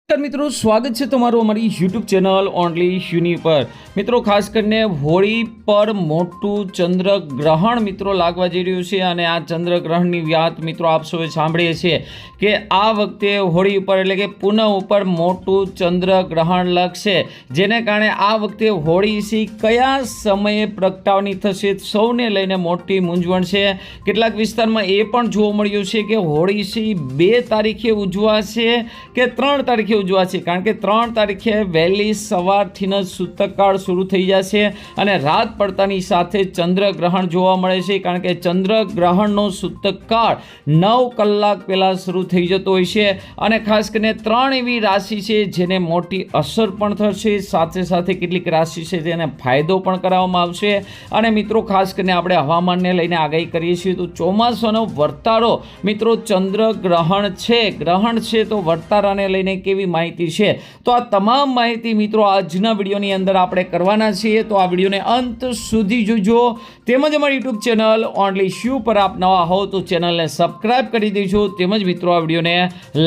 મિત્રો સ્વાગત છે તમારું અમારી યુટ્યુબ ચેનલ ઓનલી યુની પર। મિત્રો ખાસ કરીને હોળી પર મોટું ચંદ્રગ્રહણ મિત્રો લાગવા જઈ રહ્યું છે અને આ ચંદ્રગ્રહણની વાત મિત્રો આપ સૌએ સાંભળીએ છીએ કે આ વખતે હોળી ઉપર એટલે કે પૂનમ ઉપર મોટું ચંદ્રગ્રહણ લાગશે, જેને કારણે આ વખતે હોળી કયા સમયે પ્રગટાવની થશે સૌને લઈને મોટી મૂંઝવણ છે। કેટલાક વિસ્તારમાં એ પણ જોવા મળ્યું છે કે હોળી 2 તારીખે ઉજવાશે કે 3 તારીખે ઉજવાશે, કારણ કે 3 તારીખે વહેલી સવારથી જ સૂતકકાળ શરૂ થઈ જશે અને રાત પડતાની સાથે ચંદ્રગ્રહણ જોવા મળે છે, કારણ કે ચંદ્રગ્રહણનો સૂતકકાળ 9 કલાક પહેલાં શરૂ થઈ જતો હોય છે અને ખાસ કરીને 3 એવી રાશિ છે જેને મોટી અસર પણ થશે, સાથે સાથે કેટલીક રાશિ છે જેને ફાયદો પણ કરાવવામાં આવશે। અને મિત્રો ખાસ કરીને આપણે હવામાનને લઈને આગાહી કરીએ છીએ તો ચોમાસાનો વર્તારો મિત્રો ચંદ્રગ્રહણ છે, ગ્રહણ છે તો વર્તારાને લઈને કેવી માહિતી છે તો આ તમામ માહિતી મિત્રો આજના વિડીયોની અંદર આપણે કરવાના છીએ, તો આ વિડીયોને અંત સુધી જોજો। તેમજ અમારી યુટ્યુબ ચેનલ ઓનલી શ્યુ પર આપ નવા હો તો ચેનલને સબસ્ક્રાઇબ કરી દેજો, તેમજ મિત્રો આ વિડીયોને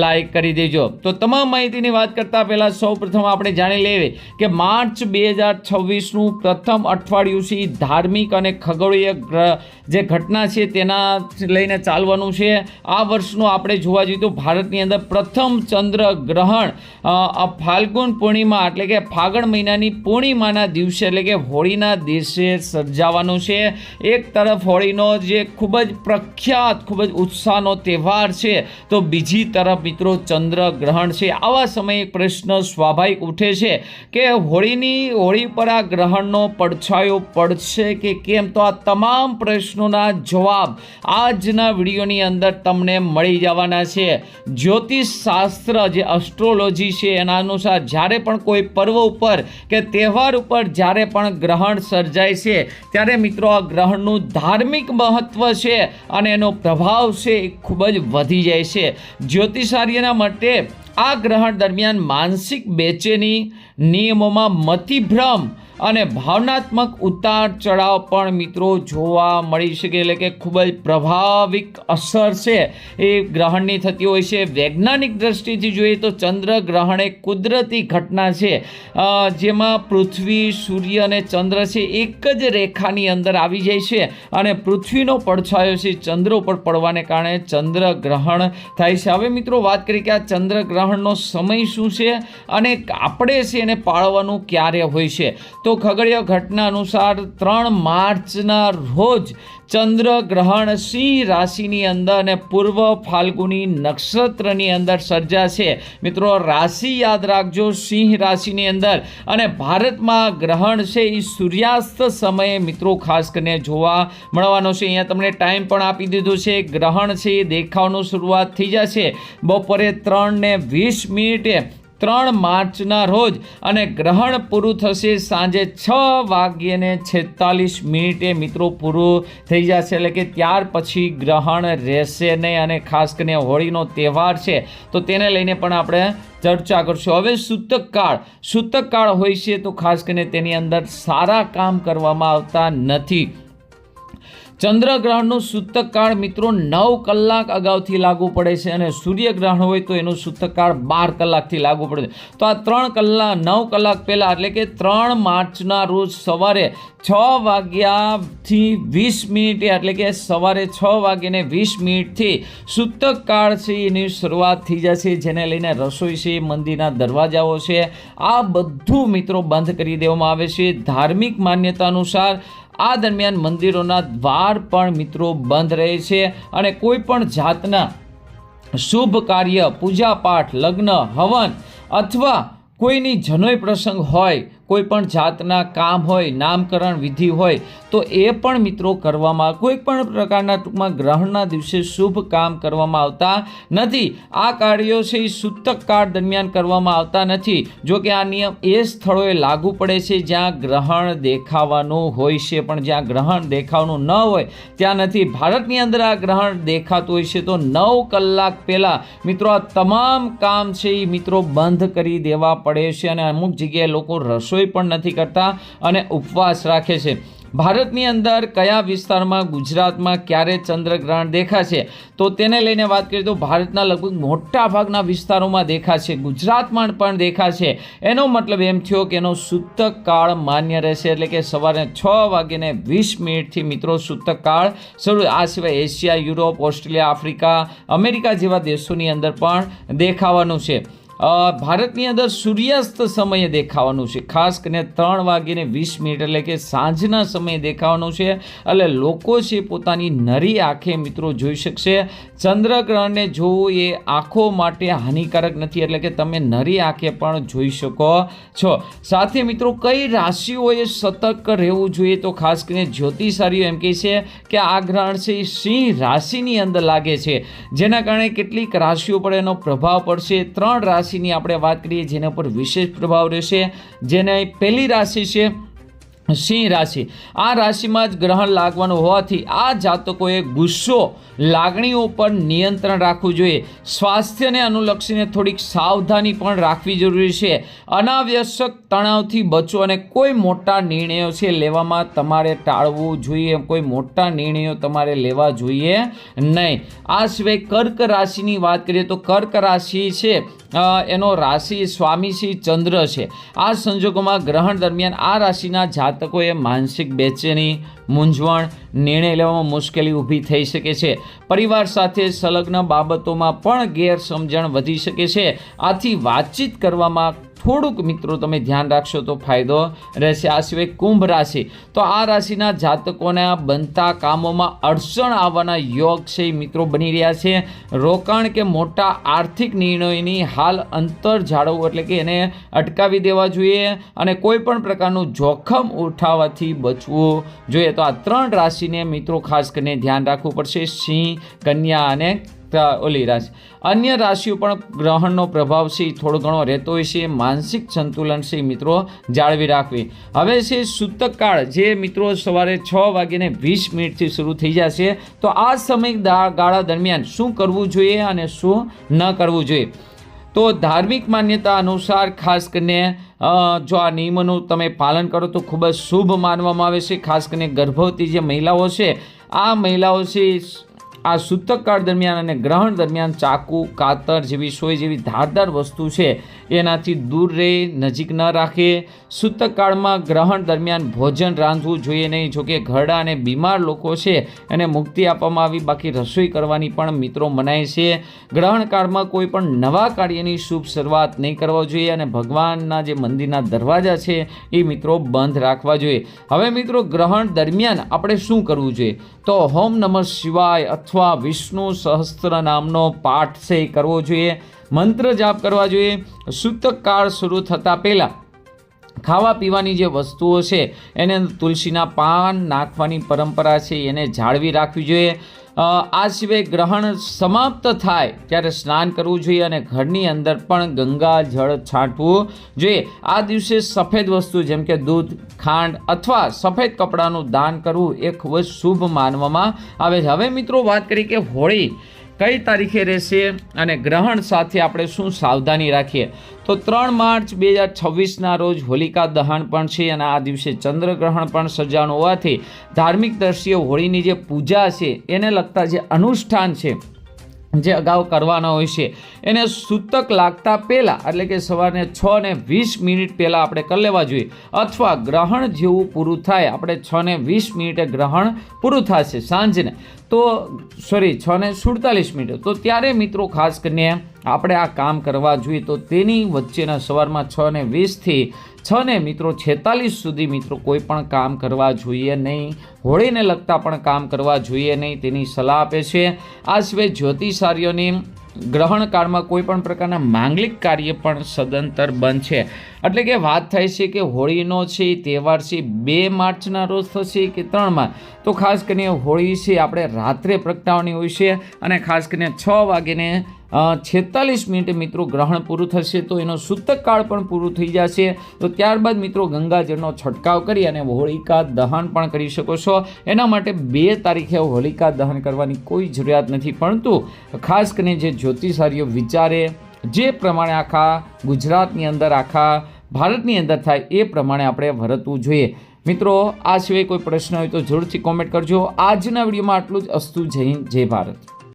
લાઇક કરી દેજો। તો તમામ માહિતીની વાત કરતા પહેલા સૌપ્રથમ આપણે જાણી લઈએ કે માર્ચ 2026નું પ્રથમ અઠવાડિયું છે ધાર્મિક અને ખગોળીય જે ઘટના છે તેના લઈને ચાલવાનું છે। આ વર્ષનું આપણે જોવા જઈએ તો ભારતની અંદર પ્રથમ ચંદ્રગ્રહણ ફાલ્ગુન પૂર્ણિમા એટલે કે ફાગણ મહિનાની પૂર્ણિમાના દિવસે એટલે કે હોળીના દિવસે સર્જાવાનું છે। એક તરફ હોળીનો જે ખૂબ જ પ્રખ્યાત ખૂબ જ ઉત્સાહનો તહેવાર છે તો બીજી તરફ મિત્રો ચંદ્રગ્રહણ છે। આવા સમયે પ્રશ્ન સ્વાભાવિક ઉઠે છે કે હોળી પર આ ગ્રહણનો પડછાયો પડશે કે કેમ, તો આ તમામ પ્રશ્નોના જવાબ આજના વિડીયોની અંદર તમને મળી જવાના છે। જ્યોતિષ શાસ્ત્ર જે એસ્ટ્રોલોજી છે એના અનુસાર જ્યારે પણ કોઈ પર્વ ઉપર કે તહેવાર ઉપર જ્યારે પણ ગ્રહણ સર્જાય છે ત્યારે મિત્રો આ ગ્રહણનું ધાર્મિક મહત્વ છે અને એનો પ્રભાવ છે એ ખૂબ જ વધી જાય છે। જ્યોતિષાર્યના મતે આ ગ્રહણ દરમિયાન માનસિક બેચેની, નિયમોમાં મતિભ્રમ અને ભાવનાત્મક ઉતાર ચઢાવ પણ મિત્રો જોવા મળી શકે, એટલે કે ખૂબ જ પ્રભાવિક અસર છે એ ગ્રહણની થતી હોય છે। વૈજ્ઞાનિક દ્રષ્ટિથી જોઈએ તો ચંદ્રગ્રહણ એક કુદરતી ઘટના છે જેમાં પૃથ્વી, સૂર્ય અને ચંદ્ર છે એક જ રેખાની અંદર આવી જાય છે અને પૃથ્વીનો પડછાયો છે ચંદ્ર ઉપર પડવાને કારણે ચંદ્રગ્રહણ થાય છે। હવે મિત્રો વાત કરીએ કે આ ચંદ્રગ્રહણનો સમય શું છે અને આપણે છે એને પાળવાનું ક્યારે હોય છે, તો ખગોળીય ઘટના અનુસાર 3 માર્ચના રોજ ચંદ્રગ્રહણ સિંહ રાશિની અંદર અને પૂર્વ ફાલ્ગુની નક્ષત્રની અંદર સર્જાશે। મિત્રો રાશિ યાદ રાખજો, સિંહ રાશિની અંદર, અને ભારતમાં ગ્રહણ છે એ સૂર્યાસ્ત સમયે મિત્રો ખાસ કરીને જોવા મળવાનો છે। અહીંયા તમને ટાઈમ પણ આપી દીધો છે, ગ્રહણ છે એ દેખાવનું શરૂઆત થઈ જશે બપોરે 3:20 3 માર્ચના રોજ અને ગ્રહણ પૂરું થશે સાંજે 6:46 મિત્રો પૂરું થઈ જશે, એટલે કે ત્યાર પછી ગ્રહણ રહેશે નહીં અને ખાસ કરીને હોળીનો તહેવાર છે તો તેને લઈને પણ આપણે ચર્ચા કરશું। હવે સૂતકકાળ હોય છે તો ખાસ કરીને તેની અંદર સારા કામ કરવામાં આવતા નથી। ચંદ્રગ્રહણનું સૂતકકાળ મિત્રો 9 કલાક અગાઉથી લાગુ પડે છે અને સૂર્યગ્રહણ હોય તો એનું સૂતકકાળ 12 કલાકથી લાગુ પડે છે। તો આ 9 કલાક પહેલાં એટલે કે 3 માર્ચના રોજ સવારે 6:20 એટલે કે સવારે 6:20 સૂતકકાળ છે એની શરૂઆત થઈ જશે, જેને લઈને રસોઈ છે, મંદિરના દરવાજાઓ છે આ બધું મિત્રો બંધ કરી દેવામાં આવે છે। ધાર્મિક માન્યતા અનુસાર આ દરમિયાન મંદિરોના દ્વાર પણ મિત્રો બંધ રહે છે અને કોઈ પણ જાતના શુભ કાર્ય, પૂજાપાઠ, લગ્ન, હવન અથવા કોઈની જનોઈ પ્રસંગ હોય, કોઈ પણ જાતના કામ હોય, નામકરણ વિધિ હોય તો એ પણ મિત્રો કરવામાં, કોઈ પણ પ્રકારના ટૂંકમાં ગ્રહણના દિવસે શુભ કામ કરવામાં આવતા નથી। આ કાર્યો છે એ સૂતકકાળ દરમિયાન કરવામાં આવતા નથી। જો કે આ નિયમ એ સ્થળોએ લાગુ પડે છે જ્યાં ગ્રહણ દેખાવાનું હોય છે, પણ જ્યાં ગ્રહણ દેખાવાનું ન હોય ત્યાં નથી। ભારતની અંદર આ ગ્રહણ દેખાતું હોય છે તો 9 કલાક પહેલાં મિત્રો આ તમામ કામ છે એ મિત્રો બંધ કરી દેવા પડે છે અને અમુક જગ્યાએ લોકો રસોઈ રસોઈ પણ નથી કરતા અને ઉપવાસ રાખે છે. ભારતની અંદર કયા વિસ્તારમાં ગુજરાતમાં ક્યારે ચંદ્રગ્રહણ દેખાશે તો તેને લઈને વાત કરીએ તો ભારતના લગભગ મોટા ભાગના વિસ્તારોમાં દેખાશે, ગુજરાતમાં પણ દેખાશે. એનો મતલબ એમ થયો કે એનો સૂતક કાળ માન્ય રહેશે, એટલે કે સવારે 6:20 મિત્રો સૂતક કાળ શરૂ. આ સિવાય Asia, Europe, Australia, Africa, America જેવા દેશોની અંદર પણ દેખાવાનું છે. ભારતની અંદર સૂર્યાસ્ત સમયે દેખાવાનું છે, ખાસ કરીને 3:20 એટલે કે સાંજના સમયે દેખાવાનું છે. એટલે લોકો છે પોતાની નરી આંખે મિત્રો જોઈ શકશે. ચંદ્રગ્રહણને જોવું એ આંખો માટે હાનિકારક નથી, એટલે કે તમે નરી આંખે પણ જોઈ શકો છો. સાથે મિત્રો કઈ રાશિઓએ સતર્ક રહેવું જોઈએ તો ખાસ કરીને જ્યોતિષારીઓ એમ કહે છે કે આ ગ્રહણ છે સિંહ રાશિની અંદર લાગે છે, જેના કારણે કેટલીક રાશિઓ પર એનો પ્રભાવ પડશે. 3 રાશિની આપણે વાત કરીએ જેના પર વિશેષ પ્રભાવ રહેશે. જેને પહેલી રાશિ છે સિંહ રાશિ. આ રાશિમાં જ ગ્રહણ લાગવાનું હોવાથી આ જાતકોએ ગુસ્સો, લાગણીઓ પર નિયંત્રણ રાખવું જોઈએ. સ્વાસ્થ્યને અનુલક્ષીને થોડીક સાવધાની પણ રાખવી જરૂરી છે. અનાવશ્યક તણાવથી બચો અને કોઈ મોટા નિર્ણયો છે લેવામાં તમારે ટાળવું જોઈએ. કોઈ મોટા નિર્ણયો તમારે લેવા જોઈએ નહીં. આ સિવાય કર્ક રાશિની વાત કરીએ તો કર્ક રાશિ છે એનો રાશિ સ્વામી શ્રી ચંદ્ર છે. આ સંજોગોમાં ગ્રહણ દરમિયાન આ રાશિના જાતકોએ માનસિક બેચેની, મૂંઝવણ, નિર્ણય લેવામાં મુશ્કેલી ઊભી થઈ શકે છે. પરિવાર સાથે સંલગ્ન બાબતોમાં પણ ગેરસમજણ વધી શકે છે. આથી વાતચીત કરવામાં થોડુંક મિત્રો તમે ધ્યાન રાખશો તો ફાયદો રહેશે. આ સિવાય કુંભ રાશિ, તો આ રાશિના જાતકોના બનતા કામોમાં અડચણ આવવાના યોગ છે મિત્રો બની રહ્યા છે. રોકાણ કે મોટા આર્થિક નિર્ણયોની હાલ અંતર જાળવવું, એટલે કે એને અટકાવી દેવા જોઈએ અને કોઈ પણ પ્રકારનું જોખમ ઉઠાવવાથી બચવું જોઈએ. તો આ 3 રાશિને મિત્રો ખાસ કરીને ધ્યાન રાખવું પડશે, સિંહ, કન્યા અને ઓલી રાશિ. અન્ય રાશિઓ પણ ગ્રહણનો પ્રભાવ છે થોડો ઘણો રહેતો હોય છે. માનસિક સંતુલન છે મિત્રો જાળવી રાખવી. હવે છે સૂતક કાળ, જે મિત્રો સવારે 6:20 શરૂ થઈ જશે. તો આ સમય ગાળા દરમિયાન શું કરવું જોઈએ અને શું ન કરવું જોઈએ તો ધાર્મિક માન્યતા અનુસાર ખાસ કરીને જો આ નિયમોનું તમે પાલન કરો તો ખૂબ જ શુભ માનવામાં આવે છે. ખાસ કરીને ગર્ભવતી જે મહિલાઓ છે આ મહિલાઓ છે આ સૂતક કાળ દરમિયાન અને ગ્રહણ દરમિયાન ચાકુ, કાતર જેવી સોય જેવી ધારદાર વસ્તુ છે એનાથી દૂર રહે, નજીક ન રાખે. સૂતક કાળમાં ગ્રહણ દરમિયાન ભોજન રાંધવું જોઈએ નહીં. જોકે ઘરડા અને બીમાર લોકો છે એને મુક્તિ આપવામાં આવી, બાકી રસોઈ કરવાની પણ મિત્રો મનાય છે. ગ્રહણ કાળમાં કોઈ પણ નવા કાર્યની શુભ શરૂઆત નહીં કરવા જોઈએ અને ભગવાનના જે મંદિરના દરવાજા છે એ મિત્રો બંધ રાખવા જોઈએ. હવે મિત્રો ગ્રહણ દરમિયાન આપણે શું કરવું જોઈએ તો ઓમ નમઃ શિવાય અથવા વિષ્ણુ સહસ્ત્ર નામનો પાઠ છે એ કરવો જોઈએ. મંત્ર જાપ કરવા જોઈએ. સૂતક કાળ શરૂ થતાં પહેલાં ખાવા પીવાની જે વસ્તુઓ છે એને તુલસીના પાન નાખવાની પરંપરા છે એને જાળવી રાખવી જોઈએ. આ સિવાય ગ્રહણ સમાપ્ત થાય ત્યારે સ્નાન કરવું જોઈએ અને ઘરની અંદર પણ ગંગા જળ છાંટવું જોઈએ. આ દિવસે સફેદ વસ્તુ જેમ કે દૂધ, ખાંડ અથવા સફેદ કપડાનું દાન કરવું એ ખૂબ જ શુભ માનવામાં આવે છે. હવે મિત્રો વાત કરી કે હોળી કઈ તારીખે રહેશે અને ગ્રહણ સાથે આપણે શું સાવધાની રાખીએ તો 3 માર્ચ 2026ના રોજ હોલિકા દહન પણ છે અને આ દિવસે ચંદ્રગ્રહણ પણ સર્જાનું હોવાથી ધાર્મિક દ્રષ્ટિએ હોળીની જે પૂજા છે એને લગતા જે અનુષ્ઠાન છે જે અગાઉ કરવાના હોય છે એને સૂતક લાગતા પહેલાં એટલે કે સવારે 6:20 પહેલાં આપણે કરી લેવા જોઈએ. અથવા ગ્રહણ જેવું પૂરું થાય આપણે 6:20 ગ્રહણ પૂરું થશે સાંજને તો 6:47 તો ત્યારે મિત્રો ખાસ કરીને આપણે આ કામ કરવા જોઈએ. તો તેની વચ્ચેના સવારમાં 6:20 થી 6:46 સુધી મિત્રો કોઈ પણ કામ કરવા જોઈએ નહીં. હોળીને લગતા પણ કામ કરવા જોઈએ નહીં તેની સલાહ આપે છે. આ સિવાય જ્યોતિષારીઓની ગ્રહણ કાળમાં કોઈ પણ પ્રકારના માંગલિક કાર્ય પણ સદંતર બંધ છે. એટલે કે વાત થાય છે કે હોળીનો છે તહેવાર છે 2 માર્ચના રોજ થશે કે 3 માર્ચ તો ખાસ કરીને હોળી છે આપણે રાત્રે પ્રગટાવવાની હોય છે અને ખાસ કરીને 6:46 મિત્રો ગ્રહણ પૂરું થશે તો એનો સૂતક કાળ પણ પૂરું થઈ જશે. તો ત્યારબાદ મિત્રો ગંગાજળનો છંટકાવ કરી અને હોલિકા દહન પણ કરી શકો છો. એના માટે 2 તારીખે હોલિકા દહન કરવાની કોઈ જરૂરિયાત નથી, પરંતુ ખાસ કરીને જે જ્યોતિષારીઓ વિચારે જે પ્રમાણે આખા ગુજરાતની અંદર આખા ભારતની અંદર થાય એ પ્રમાણે આપણે વર્તવું જોઈએ. મિત્રો આ સિવાય કોઈ પ્રશ્ન હોય તો જરૂરથી કોમેન્ટ કરજો. આજના વિડીયોમાં આટલું જ. અસ્તુ. જય હિન્દ, જય ભારત.